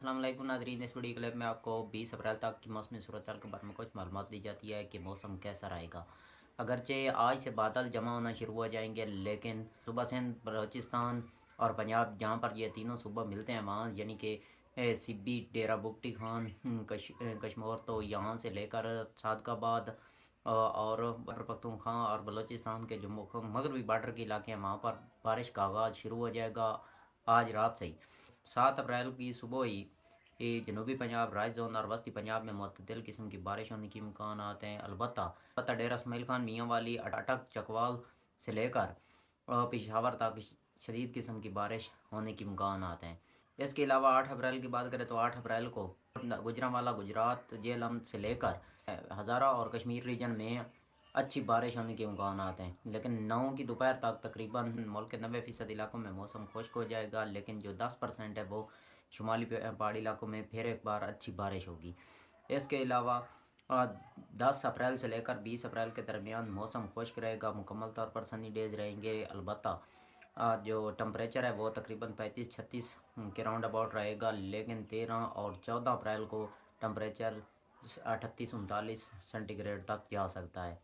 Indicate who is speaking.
Speaker 1: अस्सलाम वालेकुम नाज़रीन। इस वीडियो क्लिप में आपको 20 अप्रैल तक की मौसमी सूरत-हाल के बारे में कुछ मालूमात दी जाती है कि मौसम कैसा रहेगा। अगरचे आज से बादल जमा होना शुरू हो जाएंगे, लेकिन सुबह सिंध, बलूचिस्तान और पंजाब, जहाँ पर ये तीनों सूबे मिलते हैं, वहाँ यानी कि सिब्बी, डेरा बुगटी खान, कश्मीर, तो यहाँ से लेकर सादकाबाद और बटर पख्तूनख्वा और बलूचिस्तान के जो मगरबी बार्डर के इलाके हैं, वहाँ पर बारिश का आगाज़ शुरू हो जाएगा आज रात से ही। 7 अप्रैल की सुबह ही ये जनूबी पंजाब, राइस जोन और वस्ती पंजाब में मुतदिल किस्म की बारिश होने के इम्कान आते हैं। अलबत्ता डेरा इसमाइल खान, मियाँ वाली, अटक, चकवाल से लेकर पेशावर तक शदीद किस्म की बारिश होने के इम्कान आते हैं। इसके अलावा 8 अप्रैल की बात करें तो 8 अप्रैल को गुजरांवाला, गुजरात, जेहलम से लेकर हज़ारा और कश्मीर रीजन में अच्छी बारिश होने के इम्कान आते हैं। लेकिन 9 की दोपहर तक तकरीबन मुल्क के 90% इलाकों में मौसम खुश्क हो जाएगा, लेकिन जो 10% है वो शुमाली पहाड़ी इलाकों में फिर एक बार अच्छी बारिश होगी। इसके अलावा 10 अप्रैल से लेकर 20 अप्रैल के दरमियान मौसम खुश्क रहेगा, मुकम्मल तौर पर सनी डेज रहेंगे। अलबत्ता जो टम्परेचर है वो तकरीबन 35-36 के राउंड अबाउट रहेगा, लेकिन 13 और 14 अप्रैल को टम्परेचर 38-39 सेंटीग्रेड तक जा सकता है।